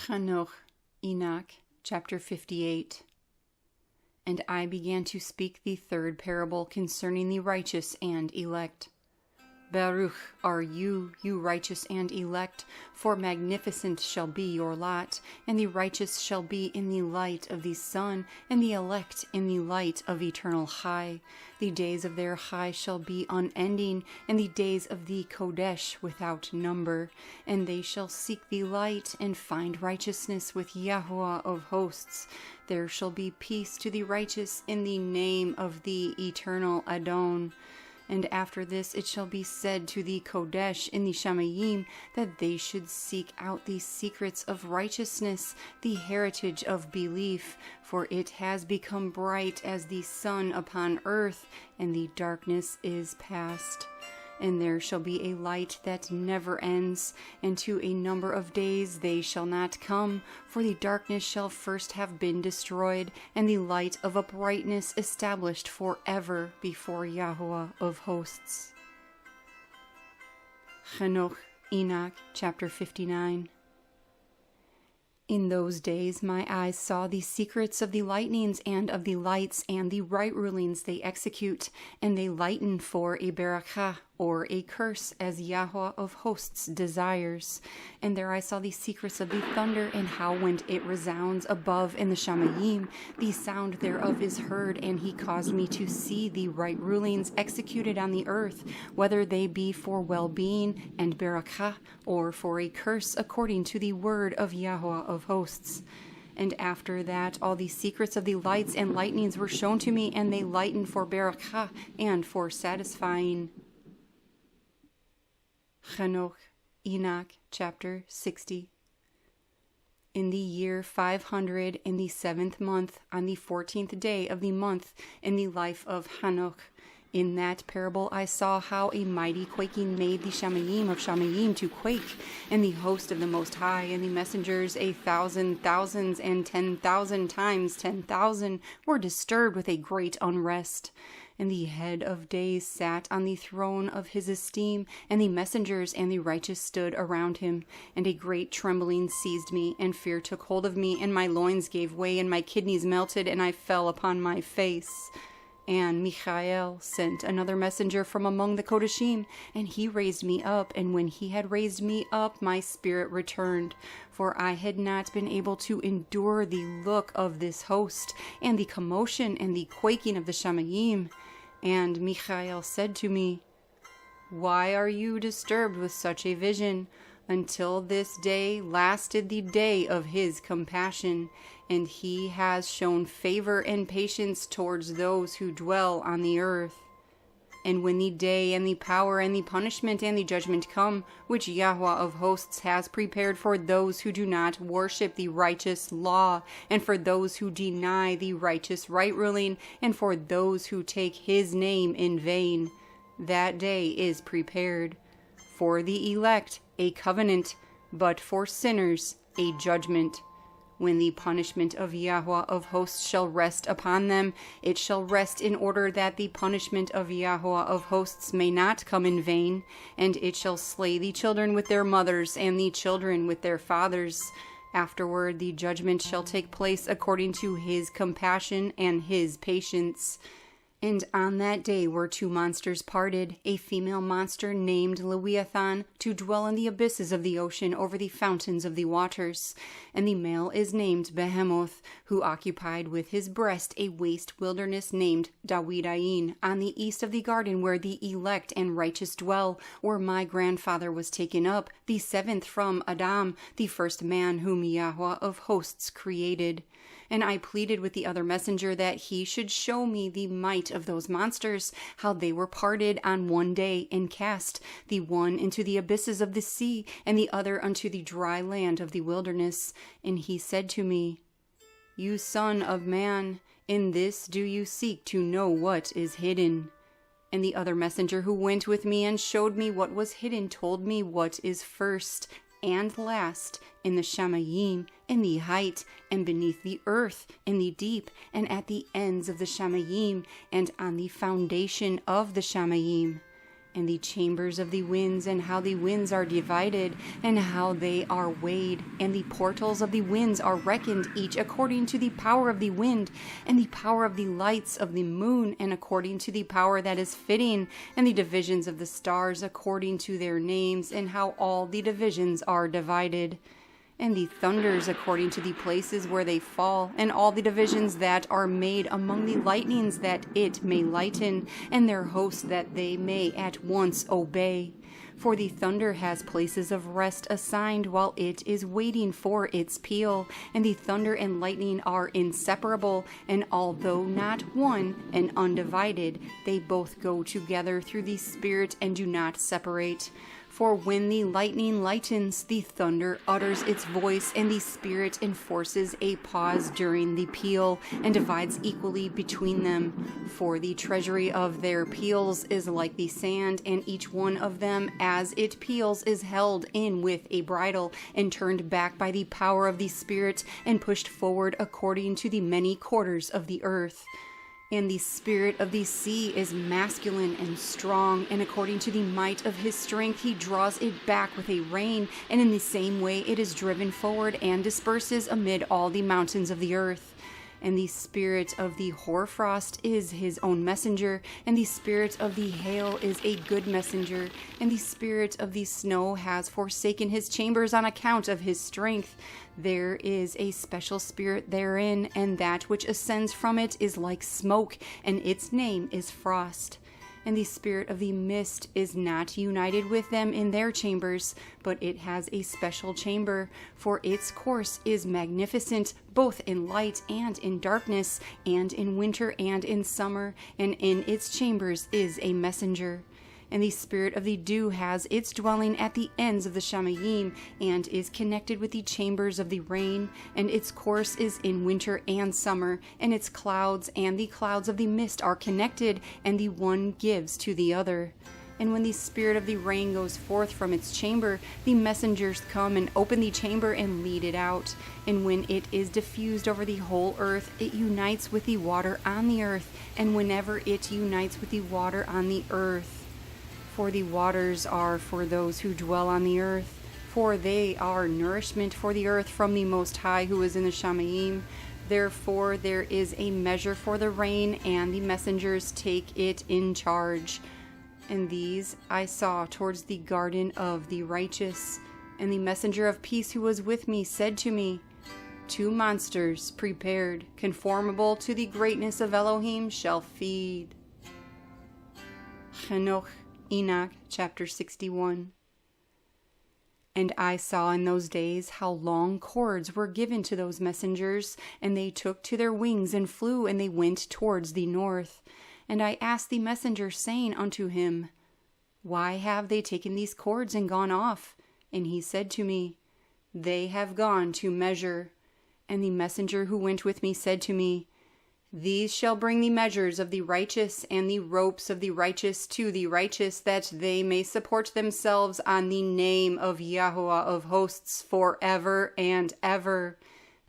Hanok, Enoch, chapter 58. And I began to speak the third parable concerning the righteous and elect. Baruch are you, you righteous and elect, for magnificent shall be your lot, and the righteous shall be in the light of the sun, and the elect in the light of eternal high. The days of their high shall be unending, and the days of the Kodesh without number. And they shall seek the light, and find righteousness with Yehua of hosts. There shall be peace to the righteous in the name of the eternal Adon. And after this it shall be said to the Kodesh in the Shamayim that they should seek out the secrets of righteousness, the heritage of belief, for it has become bright as the sun upon earth, and the darkness is past. And there shall be a light that never ends, and to a number of days they shall not come, for the darkness shall first have been destroyed, and the light of uprightness established forever before Yehua of hosts. Hanok, Enoch, chapter 59. In those days my eyes saw the secrets of the lightnings and of the lights and the right rulings they execute, and they lighten for a berakah, or a curse, as Yehua of hosts desires. And there I saw the secrets of the thunder, and how when it resounds above in the Shamayim, the sound thereof is heard, and he caused me to see the right rulings executed on the earth, whether they be for well-being and berakah, or for a curse, according to the word of Yehua of hosts. And after that all the secrets of the lights and lightnings were shown to me, and they lighten for berakah and for satisfying. Hanok, Enoch, chapter 60. In the year 500, in the 7th month, on the 14th day of the month, in the life of Hanok, in that parable I saw how a mighty quaking made the Shamayim of Shamayim to quake, and the host of the Most High, and the messengers 1,000 thousands and 10,000 times 10,000 were disturbed with a great unrest. And the head of days sat on the throne of his esteem, and the messengers and the righteous stood around him. And a great trembling seized me, and fear took hold of me, and my loins gave way, and my kidneys melted, and I fell upon my face. And Michael sent another messenger from among the Kodeshim, and he raised me up, and when he had raised me up, my spirit returned, for I had not been able to endure the look of this host, and the commotion and the quaking of the Shamayim. And Michael said to me, "Why are you disturbed with such a vision? Until this day lasted the day of his compassion, and he has shown favor and patience towards those who dwell on the earth. And when the day and the power and the punishment and the judgment come, which Yehua of hosts has prepared for those who do not worship the righteous law, and for those who deny the righteous right ruling, and for those who take his name in vain, that day is prepared. For the elect, a covenant, but for sinners, a judgment. When the punishment of Yehua of hosts shall rest upon them, it shall rest in order that the punishment of Yehua of hosts may not come in vain, and it shall slay the children with their mothers, and the children with their fathers. Afterward the judgment shall take place according to his compassion and his patience. And on that day were two monsters parted, a female monster named Leviathan, to dwell in the abysses of the ocean over the fountains of the waters. And the male is named Behemoth, who occupied with his breast a waste wilderness named Dawidain, on the east of the garden where the elect and righteous dwell, where my grandfather was taken up, the 7th from Adam, the first man whom Yehua of hosts created. And I pleaded with the other messenger that he should show me the might of those monsters, how they were parted on one day and cast, the one into the abysses of the sea, and the other unto the dry land of the wilderness. And he said to me, "You son of man, in this do you seek to know what is hidden?" And the other messenger who went with me and showed me what was hidden told me what is first and last in the Shamayim, in the height, and beneath the earth, in the deep, and at the ends of the Shamayim, and on the foundation of the Shamayim. and the chambers of the winds, and how the winds are divided, and how they are weighed, and the portals of the winds are reckoned, each according to the power of the wind, and the power of the lights of the moon, and according to the power that is fitting, and the divisions of the stars according to their names, and how all the divisions are divided. And the thunders according to the places where they fall, and all the divisions that are made among the lightnings, that it may lighten, and their host that they may at once obey. For the thunder has places of rest assigned while it is waiting for its peal, and the thunder and lightning are inseparable, and although not one and undivided, they both go together through the Spirit and do not separate. For when the lightning lightens, the thunder utters its voice, and the Spirit enforces a pause during the peal, and divides equally between them. For the treasury of their peals is like the sand, and each one of them, as it peals, is held in with a bridle, and turned back by the power of the Spirit, and pushed forward according to the many quarters of the earth. And the spirit of the sea is masculine and strong, and according to the might of his strength he draws it back with a rein, and in the same way it is driven forward and disperses amid all the mountains of the earth. And the spirit of the hoarfrost is his own messenger, and the spirit of the hail is a good messenger, and the spirit of the snow has forsaken his chambers on account of his strength. There is a special spirit therein, and that which ascends from it is like smoke, and its name is frost. And the spirit of the mist is not united with them in their chambers, but it has a special chamber, for its course is magnificent, both in light and in darkness, and in winter and in summer, and in its chambers is a messenger. And the spirit of the dew has its dwelling at the ends of the Shamayim, and is connected with the chambers of the rain, and its course is in winter and summer, and its clouds and the clouds of the mist are connected, and the one gives to the other. And when the spirit of the rain goes forth from its chamber, the messengers come and open the chamber and lead it out. And when it is diffused over the whole earth, it unites with the water on the earth, and whenever it unites with the water on the earth, for the waters are for those who dwell on the earth, for they are nourishment for the earth from the Most High who is in the Shamayim. Therefore there is a measure for the rain, and the messengers take it in charge. And these I saw towards the garden of the righteous. And the messenger of peace who was with me said to me, 2 monsters prepared, conformable to the greatness of Elohim, shall feed. Hanok, Enoch, chapter 61. And I saw in those days how long cords were given to those messengers, and they took to their wings and flew, and they went towards the north. And I asked the messenger, saying unto him, Why have they taken these cords and gone off? And he said to me, They have gone to measure. And the messenger who went with me said to me, These shall bring the measures of the righteous and the ropes of the righteous to the righteous, that they may support themselves on the name of Yahweh of hosts forever and ever.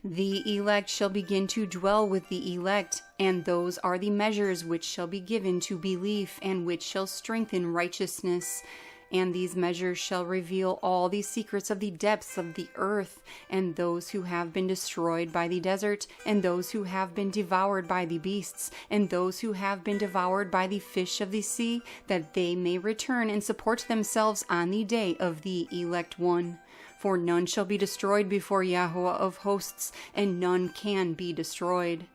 The elect shall begin to dwell with the elect, and those are the measures which shall be given to belief, and which shall strengthen righteousness. And these measures shall reveal all the secrets of the depths of the earth, and those who have been destroyed by the desert, and those who have been devoured by the beasts, and those who have been devoured by the fish of the sea, that they may return and support themselves on the day of the elect one. For none shall be destroyed before Yahweh of hosts, and none can be destroyed.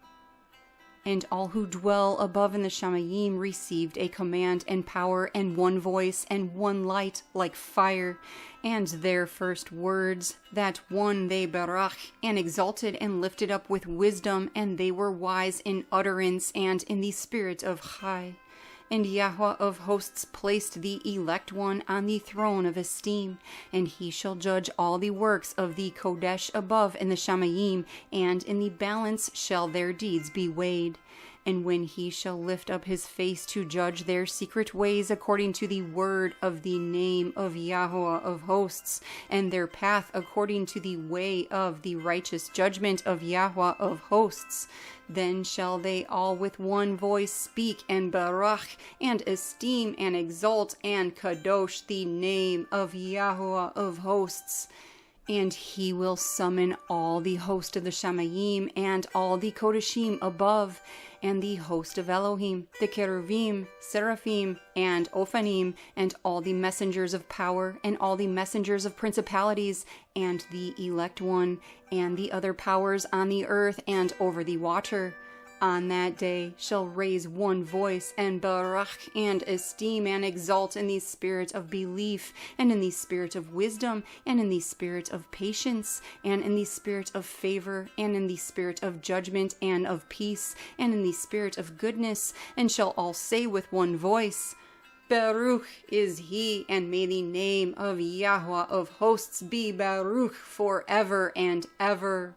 And all who dwell above in the Shamayim received a command and power and one voice and one light like fire. And their first words, that one they berakah, and exalted and lifted up with wisdom, and they were wise in utterance and in the spirit of Chai. And Yahweh of hosts placed the elect one on the throne of esteem, and he shall judge all the works of the Kodesh above in the Shamayim, and in the balance shall their deeds be weighed. And when he shall lift up his face to judge their secret ways according to the word of the name of Yahweh of hosts, and their path according to the way of the righteous judgment of Yahweh of hosts, then shall they all with one voice speak and berakah and esteem and exalt and qadosh the name of Yahweh of hosts. And he will summon all the host of the Shamayim and all the Kodeshim above, and the host of Elohim, the Cheruvim, Seraphim, and Ophanim, and all the messengers of power, and all the messengers of principalities, and the elect one, and the other powers on the earth and over the water. On that day shall raise one voice and berakah and esteem and exalt in the spirit of belief, and in the spirit of wisdom, and in the spirit of patience, and in the spirit of favor, and in the spirit of judgment and of peace, and in the spirit of goodness, and shall all say with one voice, Baruch is he, and may the name of Yahweh of hosts be Baruch forever and ever.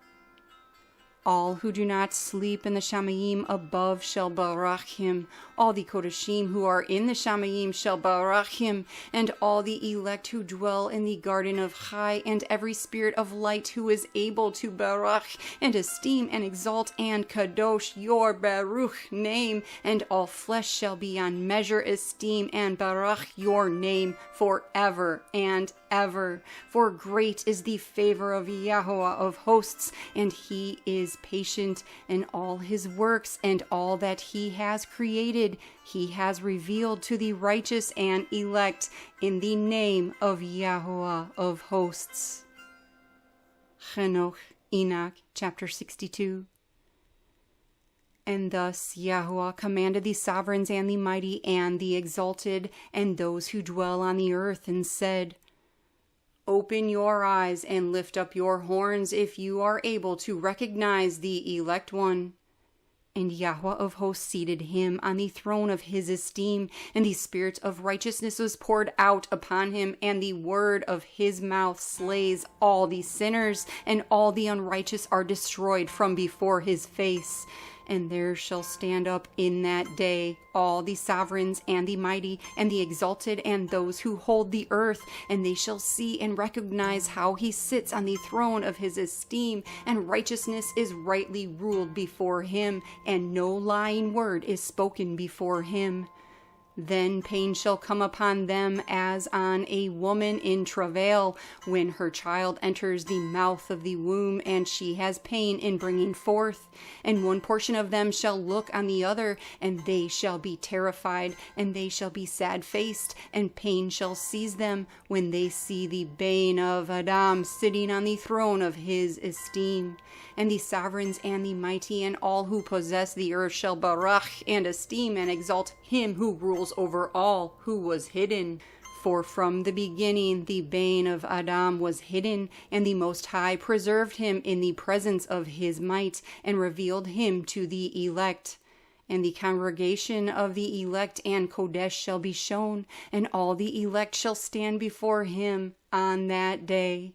All who do not sleep in the Shamayim above shall berakah him. All the Kodeshim who are in the Shamayim shall berakah him, and all the elect who dwell in the garden of Chai, and every spirit of light who is able to berakah and esteem and exalt and kadosh your Baruch name, and all flesh shall beyond measure esteem and berakah your name forever and ever. For great is the favor of Yahweh of hosts, and he is patient, in all his works and all that he has created he has revealed to the righteous and elect in the name of Yahweh of hosts. Hanok, Enoch, chapter 62. And thus Yahweh commanded the sovereigns and the mighty and the exalted and those who dwell on the earth, and said, Open your eyes and lift up your horns if you are able to recognize the elect one. And Yahweh of hosts seated him on the throne of his esteem, and the spirit of righteousness was poured out upon him, and the word of his mouth slays all the sinners, and all the unrighteous are destroyed from before his face. And there shall stand up in that day all the sovereigns and the mighty and the exalted and those who hold the earth, and they shall see and recognize how he sits on the throne of his esteem, and righteousness is rightly ruled before him, and no lying word is spoken before him. Then pain shall come upon them as on a woman in travail, when her child enters the mouth of the womb, and she has pain in bringing forth. And one portion of them shall look on the other, and they shall be terrified, and they shall be sad-faced, and pain shall seize them when they see the Bēn of Adam sitting on the throne of his esteem. And the sovereigns and the mighty and all who possess the earth shall berakah and esteem and exalt him who rules over all, who was hidden. For from the beginning the Bēn of Adam was hidden, and the Most High preserved him in the presence of his might, and revealed him to the elect. And the congregation of the elect and Kodesh shall be shown, and all the elect shall stand before him on that day.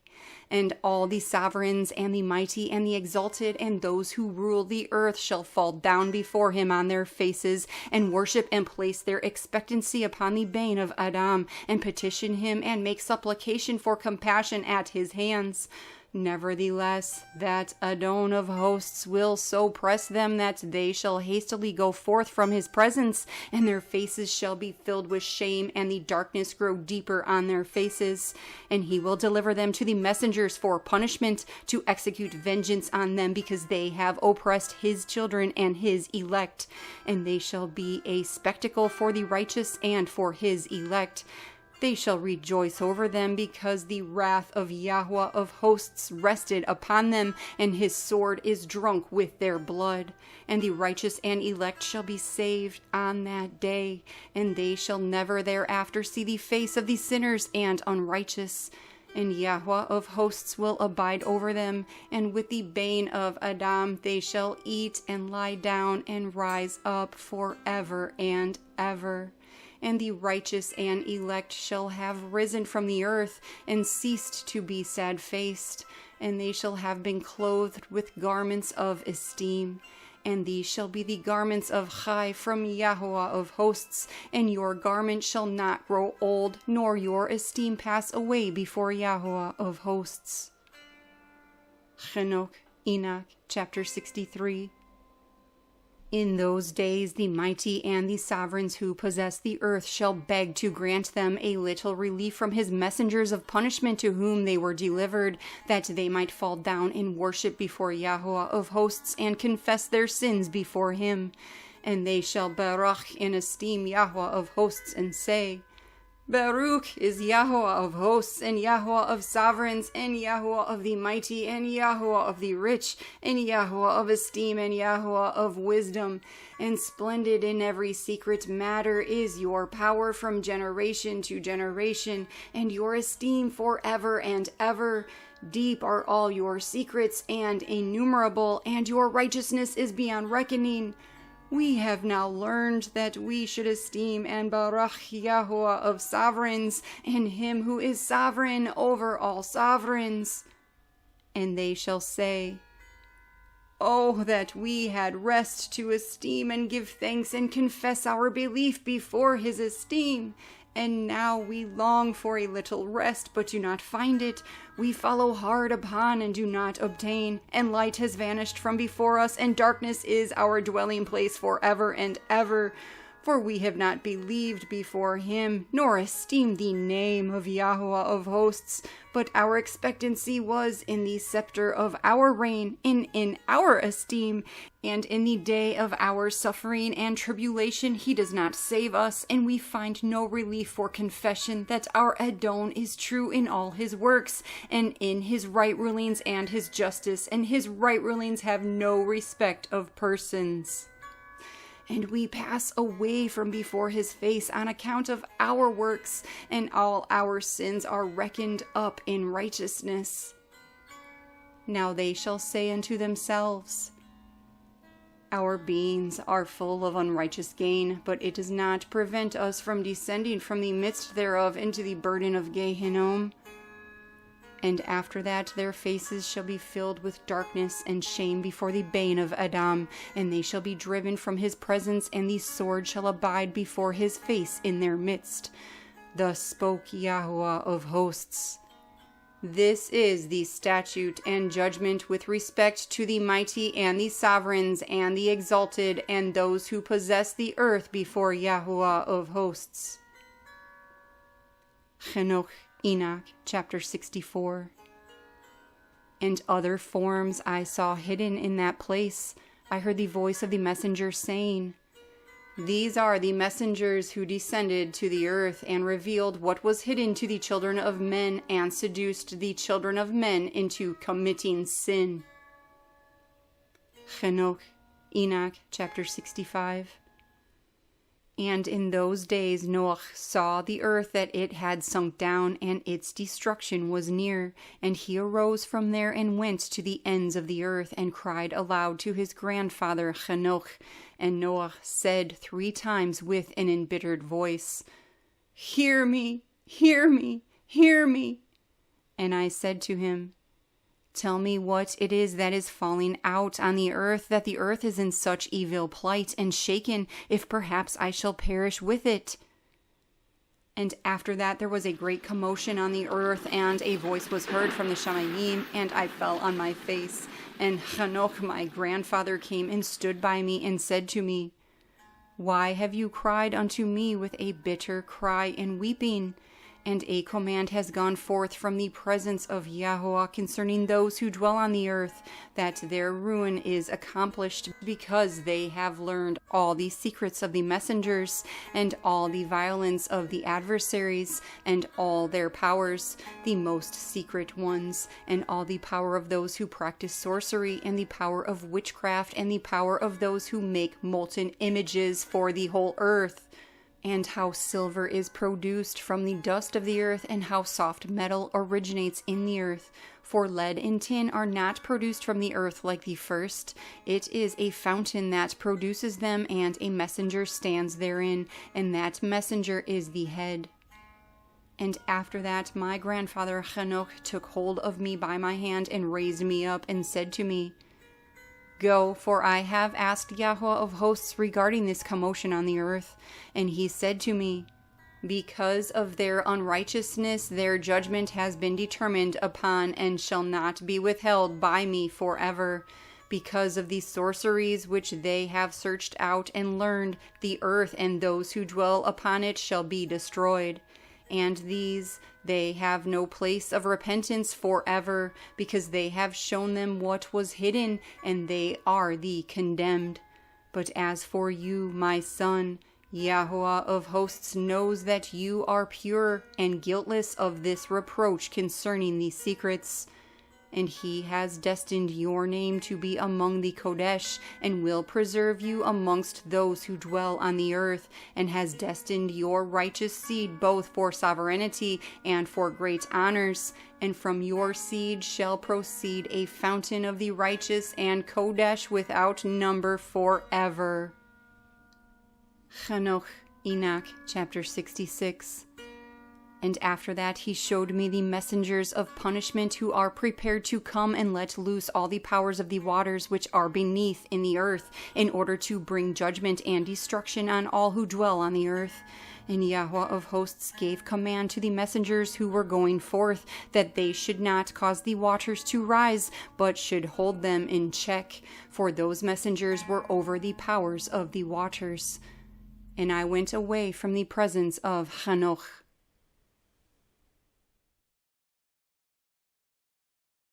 And all the sovereigns and the mighty and the exalted and those who rule the earth shall fall down before him on their faces, and worship and place their expectancy upon the Bēn of Adam, and petition him and make supplication for compassion at his hands. Nevertheless, that Adon of hosts will so press them that they shall hastily go forth from his presence, and their faces shall be filled with shame, and the darkness grow deeper on their faces. And he will deliver them to the messengers for punishment, to execute vengeance on them, because they have oppressed his children and his elect. And they shall be a spectacle for the righteous and for his elect. They shall rejoice over them, because the wrath of Yahweh of hosts rested upon them, and his sword is drunk with their blood. And the righteous and elect shall be saved on that day, and they shall never thereafter see the face of the sinners and unrighteous. And Yahweh of hosts will abide over them, and with the Bēn of Adam they shall eat and lie down and rise up forever and ever. And the righteous and elect shall have risen from the earth, and ceased to be sad-faced, and they shall have been clothed with garments of esteem. And these shall be the garments of Chai from Yahweh of hosts, and your garment shall not grow old, nor your esteem pass away before Yahweh of hosts. Hanok, Enoch, chapter 63. In those days the mighty and the sovereigns who possess the earth shall beg to grant them a little relief from his messengers of punishment to whom they were delivered, that they might fall down in worship before Yahweh of hosts and confess their sins before him. And they shall berakah and esteem Yahweh of hosts and say, Baruch is Yahweh of hosts, and Yahweh of sovereigns, and Yahweh of the mighty, and Yahweh of the rich, and Yahweh of esteem, and Yahweh of wisdom. And splendid in every secret matter is your power from generation to generation, and your esteem forever and ever. Deep are all your secrets and innumerable, and your righteousness is beyond reckoning. We have now learned that we should esteem and berakah Yahweh of sovereigns, and him who is sovereign over all sovereigns. And they shall say, Oh, that we had rest to esteem and give thanks and confess our belief before his esteem. And now we long for a little rest, but do not find it. We follow hard upon and do not obtain. And light has vanished from before us, and darkness is our dwelling place forever and ever. For we have not believed before him, nor esteemed the name of Yahweh of hosts. But our expectancy was in the scepter of our reign, in our esteem. And in the day of our suffering and tribulation he does not save us, and we find no relief for confession that our Adon is true in all his works, and in his right rulings and his justice, and his right rulings have no respect of persons. And we pass away from before his face on account of our works, and all our sins are reckoned up in righteousness. Now they shall say unto themselves, Our beings are full of unrighteous gain, but it does not prevent us from descending from the midst thereof into the burden of Gehinnom. And after that their faces shall be filled with darkness and shame before the bane of Adam, and they shall be driven from his presence, and the sword shall abide before his face in their midst. Thus spoke Yahweh of hosts. This is the statute and judgment with respect to the mighty and the sovereigns and the exalted and those who possess the earth before Yahweh of hosts. Hanok, Enoch, chapter 64. And other forms I saw hidden in that place. I heard the voice of the messenger saying, These are the messengers who descended to the earth and revealed what was hidden to the children of men and seduced the children of men into committing sin. Hanok, Enoch, chapter 65. And in those days Noah saw the earth that it had sunk down, and its destruction was near. And he arose from there and went to the ends of the earth, and cried aloud to his grandfather Hanok. And Noah said 3 times with an embittered voice, Hear me, hear me, hear me. And I said to him, Tell me what it is that is falling out on the earth, that the earth is in such evil plight and shaken, if perhaps I shall perish with it. And after that there was a great commotion on the earth, and a voice was heard from the Shamayim, and I fell on my face. And Hanok my grandfather came and stood by me, and said to me, Why have you cried unto me with a bitter cry and weeping? And a command has gone forth from the presence of Yahweh concerning those who dwell on the earth, that their ruin is accomplished, because they have learned all the secrets of the messengers, and all the violence of the adversaries, and all their powers, the most secret ones, and all the power of those who practice sorcery, and the power of witchcraft, and the power of those who make molten images for the whole earth. And how silver is produced from the dust of the earth, and how soft metal originates in the earth. For lead and tin are not produced from the earth like the first. It is a fountain that produces them, and a messenger stands therein, and that messenger is the head. And after that my grandfather Hanok took hold of me by my hand, and raised me up, and said to me, Go, for I have asked Yahweh of hosts regarding this commotion on the earth. And he said to me, because of their unrighteousness, their judgment has been determined upon and shall not be withheld by me forever. Because of the sorceries which they have searched out and learned, the earth and those who dwell upon it shall be destroyed. And these, they have no place of repentance forever, because they have shown them what was hidden, and they are the condemned. But as for you, my son, Yahweh of hosts knows that you are pure and guiltless of this reproach concerning these secrets. And he has destined your name to be among the Kodesh, and will preserve you amongst those who dwell on the earth, and has destined your righteous seed both for sovereignty and for great honors. And from your seed shall proceed a fountain of the righteous and Kodesh without number forever. Hanok, Enoch, chapter 66. And after that he showed me the messengers of punishment who are prepared to come and let loose all the powers of the waters which are beneath in the earth, in order to bring judgment and destruction on all who dwell on the earth. And Yahweh of hosts gave command to the messengers who were going forth, that they should not cause the waters to rise, but should hold them in check, for those messengers were over the powers of the waters. And I went away from the presence of Hanok.